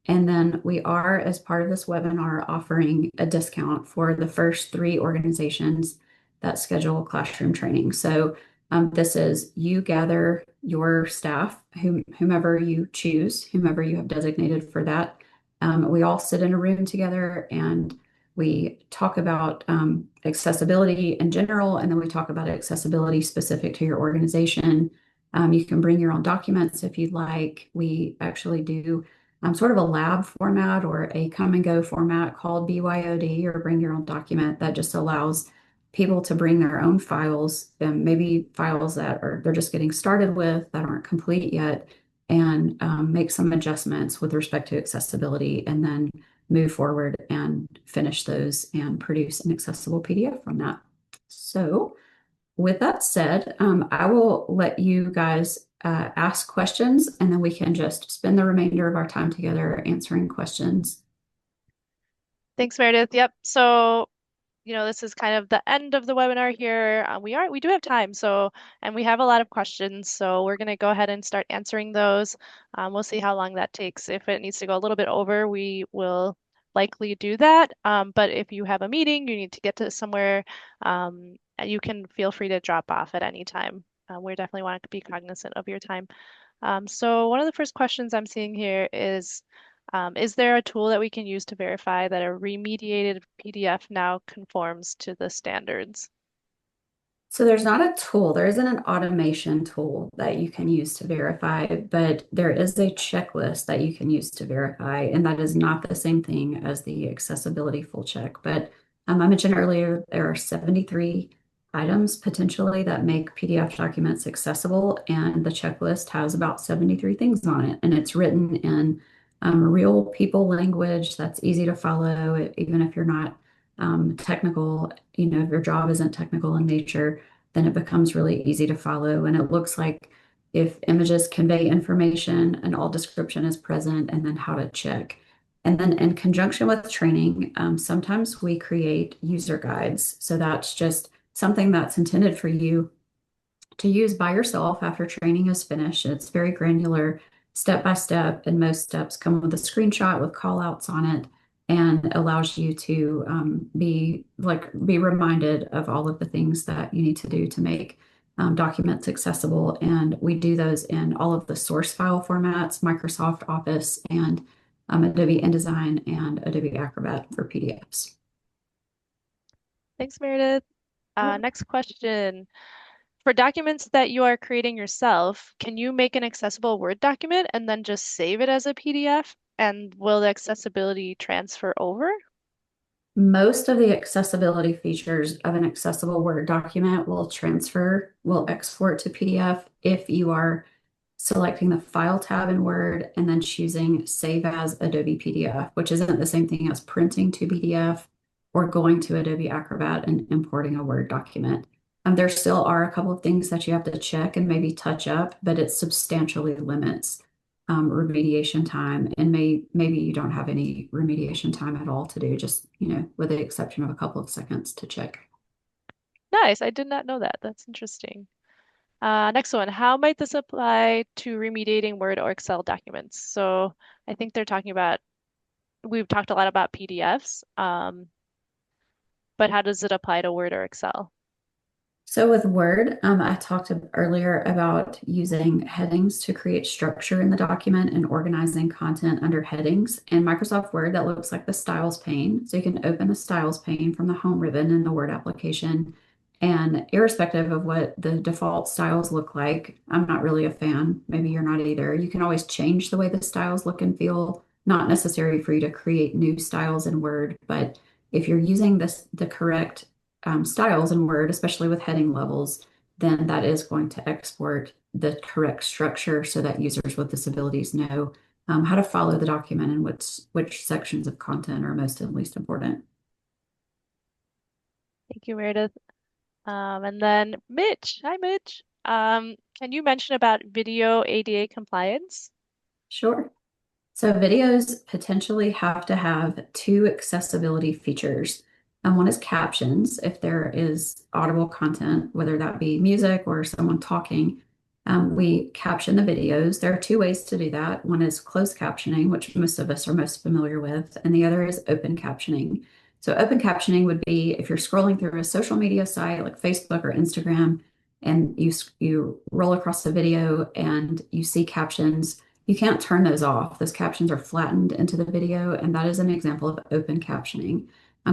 And then we are, as part of this webinar, offering a discount for the first 3 organizations that schedule classroom training. So this is you gather your staff, whomever you choose, whomever you have designated for that. We all sit in a room together and we talk about accessibility in general, and then we talk about accessibility specific to your organization. You can bring your own documents if you'd like. We actually do sort of a lab format or a come and go format called BYOD, or bring your own document, that just allows people to bring their own files, and maybe files that they're just getting started with that aren't complete yet, and make some adjustments with respect to accessibility, and then move forward and finish those and produce an accessible PDF from that. So with that said, I will let you guys ask questions, and then we can just spend the remainder of our time together answering questions. Thanks, Meredith. Yep. So, this is kind of the end of the webinar here. We do have time, and we have a lot of questions, so we're going to go ahead and start answering those. We'll see how long that takes. If it needs to go a little bit over, we will likely do that. But if you have a meeting, you need to get to somewhere, you can feel free to drop off at any time. We definitely want to be cognizant of your time. So one of the first questions I'm seeing here is there a tool that we can use to verify that a remediated PDF now conforms to the standards? So there's not a tool, there isn't an automation tool that you can use to verify, but there is a checklist that you can use to verify, and that is not the same thing as the accessibility full check. But I mentioned earlier, there are 73 items potentially that make PDF documents accessible, and the checklist has about 73 things on it, and it's written in real people language that's easy to follow, even if you're not technical. If your job isn't technical in nature, then it becomes really easy to follow. And it looks like if images convey information, and all description is present, and then how to check. And then in conjunction with training, sometimes we create user guides. So that's just something that's intended for you to use by yourself after training is finished. It's very granular, step by step, and most steps come with a screenshot with call outs on it, and allows you to be reminded of all of the things that you need to do to make documents accessible. And we do those in all of the source file formats, Microsoft Office and Adobe InDesign and Adobe Acrobat for PDFs. Thanks, Meredith. Next question. For documents that you are creating yourself, can you make an accessible Word document and then just save it as a PDF? And will the accessibility transfer over? Most of the accessibility features of an accessible Word document will export to PDF if you are selecting the File tab in Word and then choosing Save as Adobe PDF, which isn't the same thing as printing to PDF or going to Adobe Acrobat and importing a Word document. There still are a couple of things that you have to check and maybe touch up, but it substantially limits remediation time, and maybe you don't have any remediation time at all to do, just, with the exception of a couple of seconds to check. Nice. I did not know that. That's interesting. Next one. How might this apply to remediating Word or Excel documents? So I think they're talking about, we've talked a lot about PDFs, but how does it apply to Word or Excel? So with Word, I talked earlier about using headings to create structure in the document and organizing content under headings. In Microsoft Word, that looks like the Styles pane. So you can open the Styles pane from the home ribbon in the Word application. And irrespective of what the default styles look like, I'm not really a fan. Maybe you're not either. You can always change the way the styles look and feel. Not necessary for you to create new styles in Word, but if you're using the correct styles in Word, especially with heading levels, then that is going to export the correct structure so that users with disabilities know how to follow the document and which sections of content are most and least important. Thank you, Meredith. And then Mitch. Hi, Mitch. Can you mention about video ADA compliance? Sure. So videos potentially have to have two accessibility features. One is captions. If there is audible content, whether that be music or someone talking, we caption the videos. There are two ways to do that. One is closed captioning, which most of us are most familiar with, and the other is open captioning. So open captioning would be if you're scrolling through a social media site like Facebook or Instagram, and you roll across the video and you see captions. You can't turn those off. Those captions are flattened into the video, and that is an example of open captioning.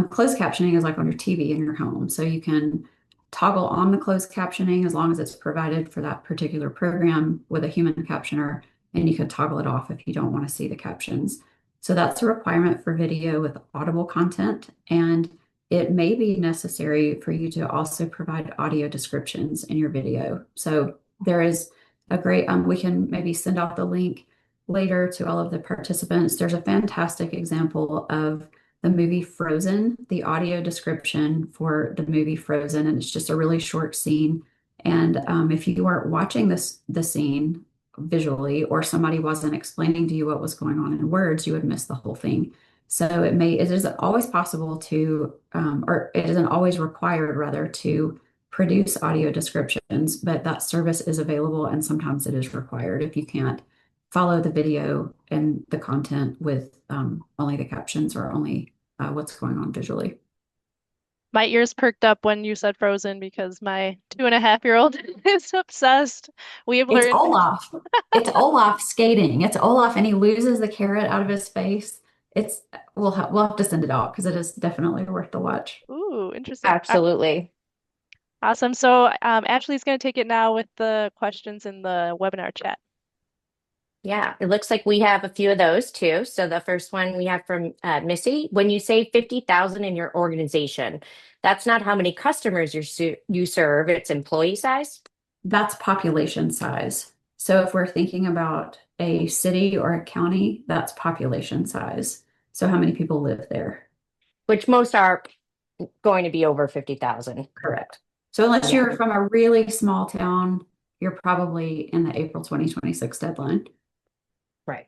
Closed captioning is like on your TV in your home. So you can toggle on the closed captioning as long as it's provided for that particular program with a human captioner, and you can toggle it off if you don't want to see the captions. So that's a requirement for video with audible content, and it may be necessary for you to also provide audio descriptions in your video. So there is a great, we can maybe send out the link later to all of the participants. There's a fantastic example of the movie Frozen, the audio description for the movie Frozen, and it's just a really short scene. And if you weren't watching the scene visually, or somebody wasn't explaining to you what was going on in words, you would miss the whole thing. So it isn't always possible to, or it isn't always required rather to produce audio descriptions, but that service is available and sometimes it is required if you can't follow the video and the content with only the captions or only what's going on visually. My ears perked up when you said Frozen because my 2.5-year-old is obsessed. We have It's learned. Olaf. It's Olaf skating. It's Olaf, and he loses the carrot out of his face. It's we'll have to send it out because it is definitely worth the watch. Ooh, interesting. Absolutely. Awesome. So Ashley's going to take it now with the questions in the webinar chat. Yeah, it looks like we have a few of those too. So the first one we have from Missy. When you say 50,000 in your organization, that's not how many customers you serve, it's employee size. That's population size. So if we're thinking about a city or a county, that's population size. So how many people live there? Which most are going to be over 50,000. Correct. So unless Yeah. you're from a really small town, you're probably in the April 2026 deadline. Right.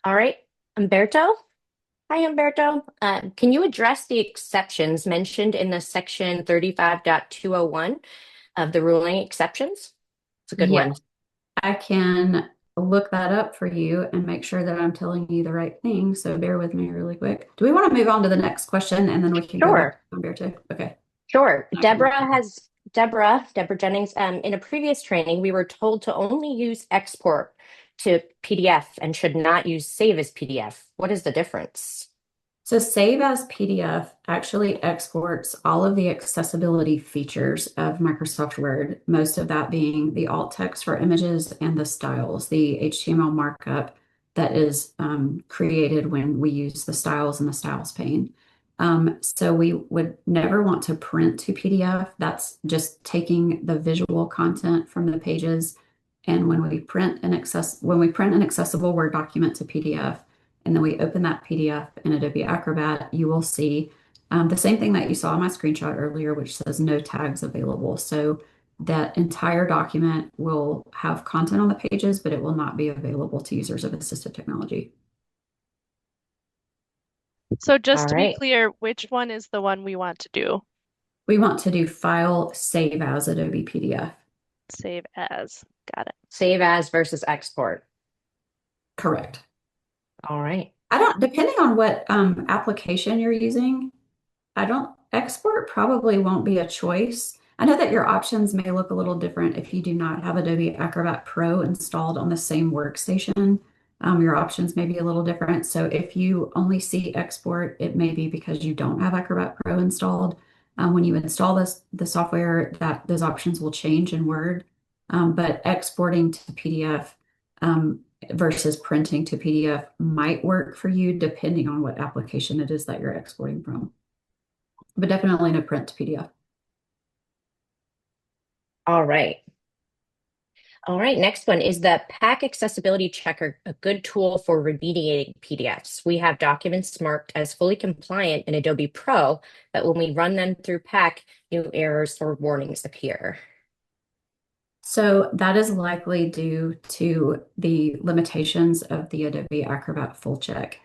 All right. Umberto. Hi, Umberto. Can you address the exceptions mentioned in the section 35.201 of the ruling exceptions? It's a good Yeah. one. I can look that up for you and make sure that I'm telling you the right thing. So bear with me really quick. Do we want to move on to the next question and then we can go back Sure. to Umberto? Okay. Sure. Deborah Jennings. In a previous training, we were told to only use export to PDF and should not use save as PDF. What is the difference? So Save as PDF actually exports all of the accessibility features of Microsoft Word, most of that being the alt text for images and the styles, the HTML markup that is created when we use the styles in the styles pane. So we would never want to print to PDF. That's just taking the visual content from the pages. And when we print an accessible Word document to PDF, and then we open that PDF in Adobe Acrobat, you will see the same thing that you saw in my screenshot earlier, which says no tags available. So that entire document will have content on the pages, but it will not be available to users of assistive technology. So just All to be right. clear, which one is the one we want to do? We want to do File, Save as Adobe PDF. Save as. Got it. Save as versus export. Correct. All right. I don't, depending on what application you're using, I don't, export probably won't be a choice. I know that your options may look a little different if you do not have Adobe Acrobat Pro installed on the same workstation. Your options may be a little different. So if you only see export, it may be because you don't have Acrobat Pro installed. When you install the software, those options will change in Word. But exporting to PDF versus printing to PDF might work for you depending on what application it is that you're exporting from, but definitely no print to PDF. All right. All right. Next one is the Pack Accessibility Checker, a good tool for remediating PDFs. We have documents marked as fully compliant in Adobe Pro, but when we run them through Pack, new errors or warnings appear. So that is likely due to the limitations of the Adobe Acrobat Full Check.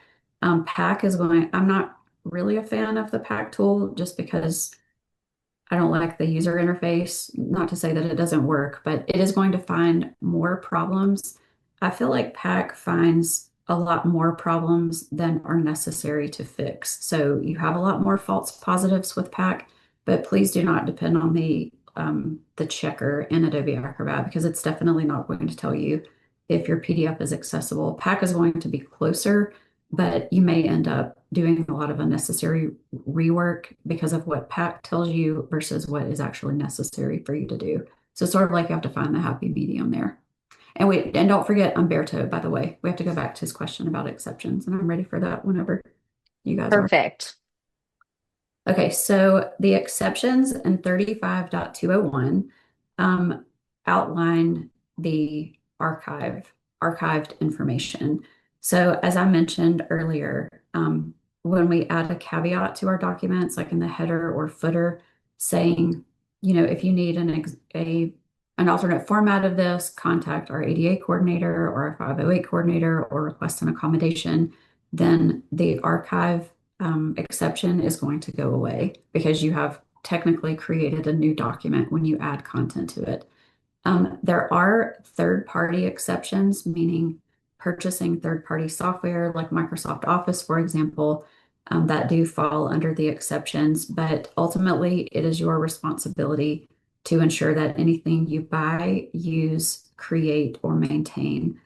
Pack is going, I'm not really a fan of the Pack tool just because I don't like the user interface. Not to say that it doesn't work, but it is going to find more problems. I feel like Pack finds a lot more problems than are necessary to fix. So you have a lot more false positives with Pack, but please do not depend on the checker in Adobe Acrobat because it's definitely not going to tell you if your PDF is accessible. Pack is going to be closer, but you may end up doing a lot of unnecessary rework because of what Pack tells you versus what is actually necessary for you to do. So sort of like you have to find the happy medium there. And don't forget Umberto, by the way. We have to go back to his question about exceptions, and I'm ready for that whenever you guys are. Perfect. Okay, so the exceptions in 35.201 outline the archived information. So as I mentioned earlier, when we add a caveat to our documents, like in the header or footer, saying, if you need an alternate format of this, contact our ADA coordinator or our 508 coordinator or request an accommodation, then the archive exception is going to go away because you have technically created a new document when you add content to it. There are third-party exceptions, meaning purchasing third-party software like Microsoft Office, for example, that do fall under the exceptions, but ultimately it is your responsibility to ensure that anything you buy, use, create, or maintain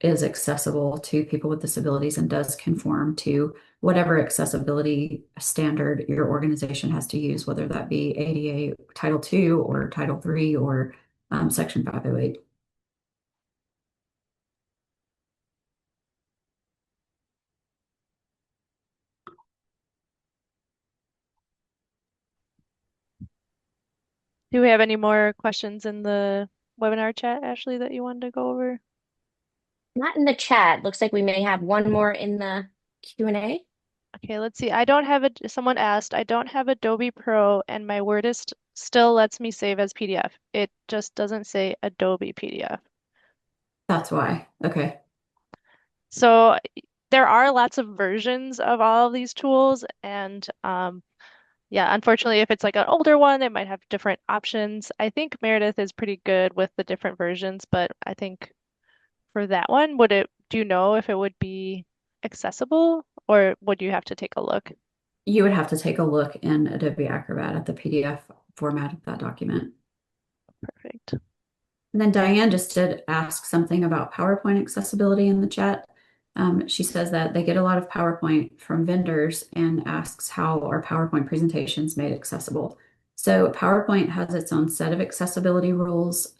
is accessible to people with disabilities and does conform to whatever accessibility standard your organization has to use, whether that be ADA Title II or Title III or Section 508. Do we have any more questions in the webinar chat, Ashley, that you wanted to go over? Not in the chat. Looks like we may have one more in the Q&A. Okay, let's see. Someone asked, I don't have Adobe Pro and my Wordist still lets me save as PDF. It just doesn't say Adobe PDF. That's why. Okay. So there are lots of versions of all of these tools, and yeah, unfortunately, if it's like an older one, it might have different options. I think Meredith is pretty good with the different versions, but I think for that one, do you know if it would be accessible or would you have to take a look? You would have to take a look in Adobe Acrobat at the PDF format of that document. Perfect. And then Diane just did ask something about PowerPoint accessibility in the chat. She says that they get a lot of PowerPoint from vendors and asks how are PowerPoint presentations made accessible. So PowerPoint has its own set of accessibility rules.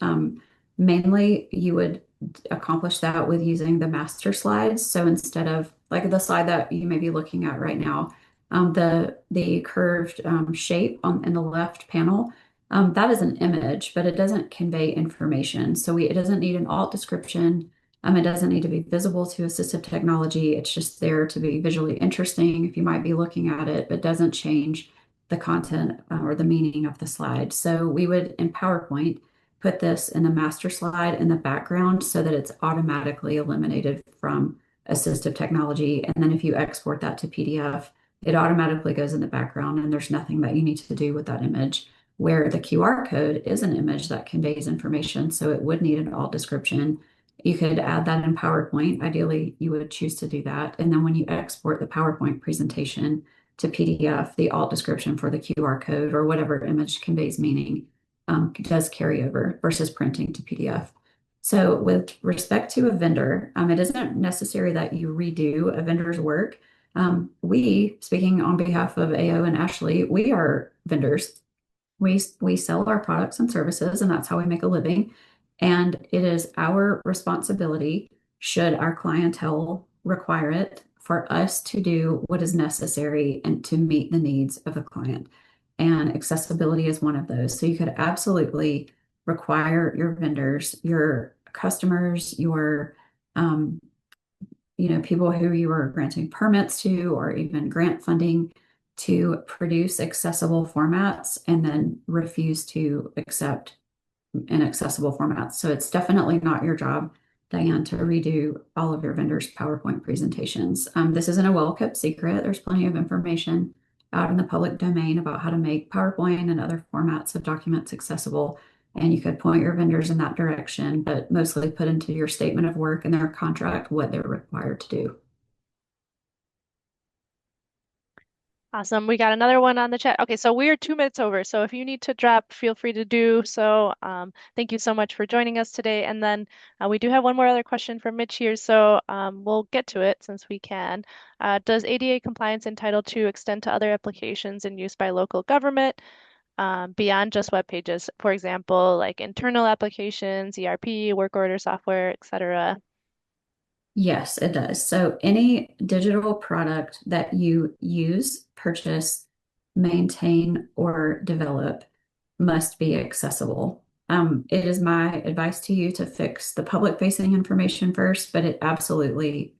Mainly, you would accomplish that with using the master slides. So instead of like the slide that you may be looking at right now, the curved shape in the left panel, that is an image, but it doesn't convey information. So it doesn't need an alt description. It doesn't need to be visible to assistive technology. It's just there to be visually interesting if you might be looking at it, but doesn't change the content or the meaning of the slide. So we would, in PowerPoint, put this in the master slide in the background so that it's automatically eliminated from assistive technology. And then if you export that to PDF, it automatically goes in the background and there's nothing that you need to do with that image, where the QR code is an image that conveys information, so it would need an alt description. You could add that in PowerPoint. Ideally, you would choose to do that. And then when you export the PowerPoint presentation to PDF, the alt description for the QR code or whatever image conveys meaning does carry over versus printing to PDF. So with respect to a vendor, it isn't necessary that you redo a vendor's work. Speaking on behalf of AO and Ashley, we are vendors. We sell our products and services, and that's how we make a living. And it is our responsibility, should our clientele require it, for us to do what is necessary and to meet the needs of the client. And accessibility is one of those. So you could absolutely require your vendors, your customers, your people who you are granting permits to or even grant funding to produce accessible formats and then refuse to accept inaccessible formats. So it's definitely not your job, Diane, to redo all of your vendors' PowerPoint presentations. This isn't a well-kept secret. There's plenty of information out in the public domain about how to make PowerPoint and other formats of documents accessible. And you could point your vendors in that direction, but mostly put into your statement of work and their contract what they're required to do. Awesome. We got another one on the chat. Okay, so we are 2 minutes over. So if you need to drop, feel free to do so. Thank you so much for joining us today. And then we do have one more other question from Mitch here. So we'll get to it since we can. Does ADA compliance in Title II extend to other applications in use by local government beyond just web pages? For example, like internal applications, ERP, work order software, etc. Yes, it does. So any digital product that you use, purchase, maintain, or develop must be accessible. It is my advice to you to fix the public-facing information first, but it absolutely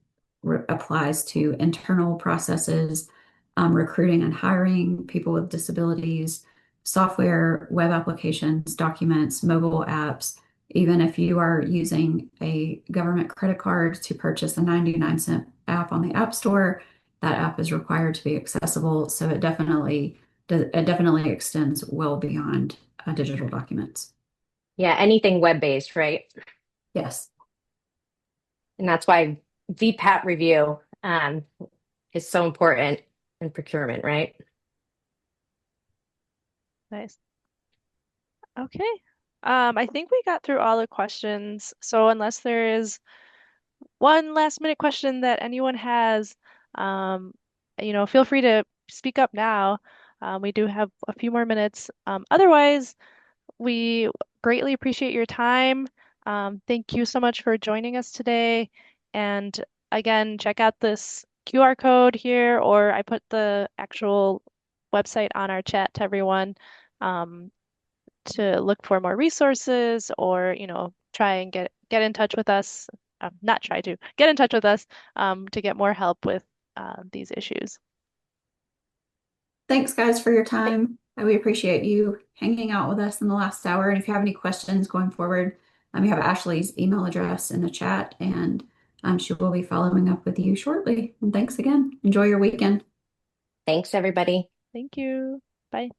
applies to internal processes, recruiting and hiring people with disabilities, software, web applications, documents, mobile apps. Even if you are using a government credit card to purchase a 99-cent app on the App Store, that app is required to be accessible. So it definitely extends well beyond digital documents. Yeah, anything web-based, right? Yes. And that's why VPAT review is so important in procurement, right? Nice. Okay. I think we got through all the questions. So unless there is one last minute question that anyone has, um, feel free to speak up now. We do have a few more minutes. Otherwise, we greatly appreciate your time. Thank you so much for joining us today. And again, check out this QR code here, or I put the actual website on our chat to everyone. To look for more resources or, try and get in touch with us. Not try to get in touch with us to get more help with these issues. Thanks, guys, for your time. We appreciate you hanging out with us in the last hour. And if you have any questions going forward, you have Ashley's email address in the chat, and she will be following up with you shortly. And thanks again. Enjoy your weekend. Thanks, everybody. Thank you. Bye.